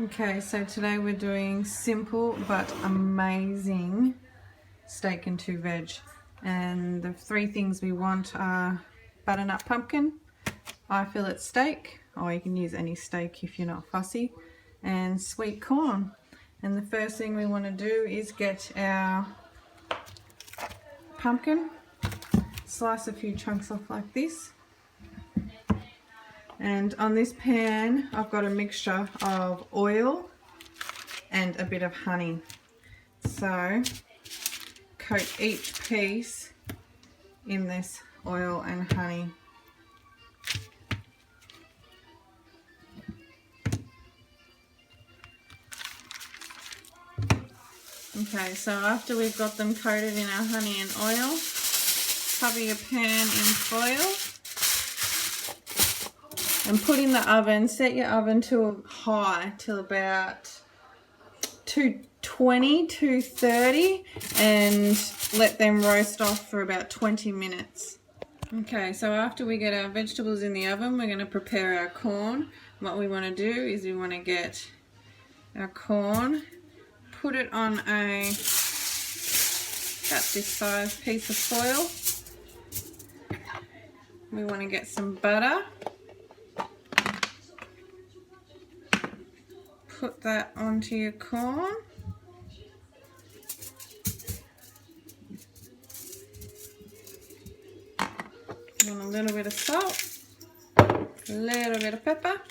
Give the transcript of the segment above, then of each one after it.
Okay, so today we're doing simple but amazing steak and 2 veg. And the 3 things we want are butternut pumpkin, eye fillet steak, or you can use any steak if you're not fussy, and sweet corn. And the first thing we want to do is get our pumpkin, slice a few chunks off like this. And on this pan I've got a mixture of oil and a bit of honey. So coat each piece in this oil and honey. Okay, so after we've got them coated in our honey and oil, cover your pan in foil and put in the oven. Set your oven to high till about 220, 230, and let them roast off for about 20 minutes. Okay, so after we get our vegetables in the oven, we're going to prepare our corn. What we want to do is we want to get our corn, put it on a about this size piece of foil. We want to get some butter. Put that onto your corn. And a little bit of salt, a little bit of pepper.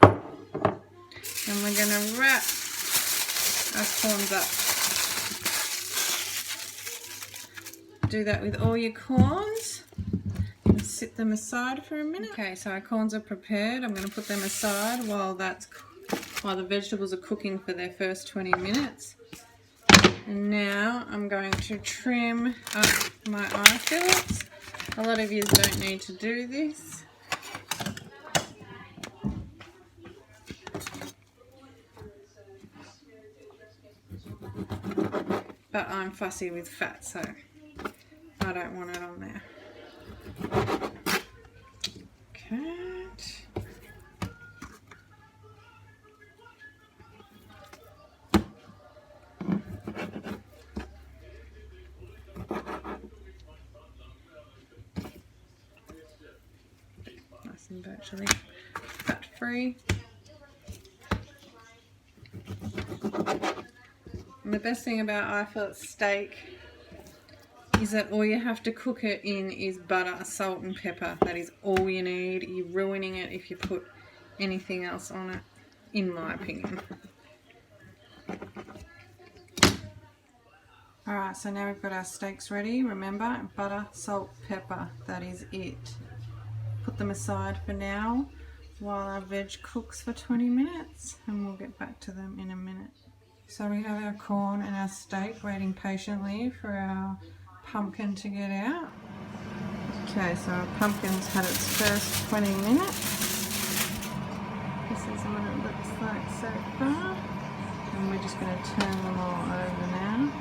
And we're going to wrap our corns up. Do that with all your corns and sit them aside for a minute. Okay, so our corns are prepared. I'm going to put them aside while the vegetables are cooking for their first 20 minutes. And now I'm going to trim up my eye fillets. A lot of you don't need to do this. But I'm fussy with fat, so I don't want it on there. Okay. Nice and virtually fat-free. And the best thing about eye fillet steak is that all you have to cook it in is butter, salt and pepper. That is all you need. You're ruining it if you put anything else on it, in my opinion. Alright, so now we've got our steaks ready. Remember, butter, salt, pepper, that is it. Put them aside for now while our veg cooks for 20 minutes, and we'll get back to them in a minute. So we have our corn and our steak waiting patiently for our pumpkin to get out. Okay, so our pumpkin's had its first 20 minutes. This is what it looks like so far. And we're just going to turn them all over now.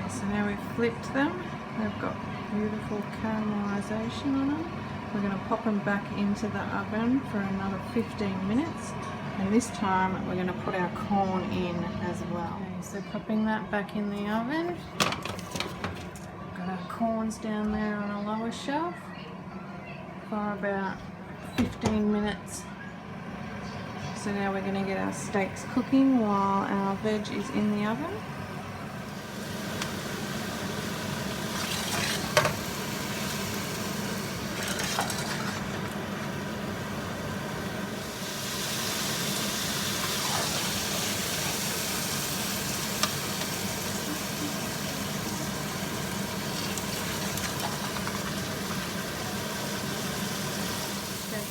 So now we've flipped them, they've got beautiful caramelisation on them. We're going to pop them back into the oven for another 15 minutes, and this time we're going to put our corn in as well. Okay, so popping that back in the oven. Got our corns down there on a lower shelf for about 15 minutes. So now we're going to get our steaks cooking while our veg is in the oven.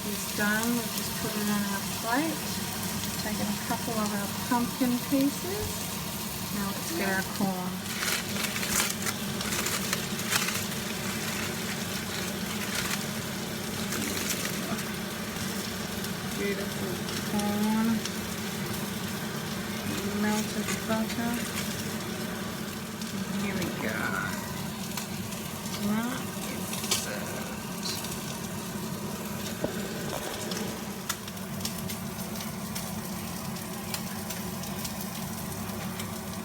Is done, we've just put it on our plate, taken a couple of our pumpkin pieces. Now let's get our corn. beautiful corn, melted butter. And here we go.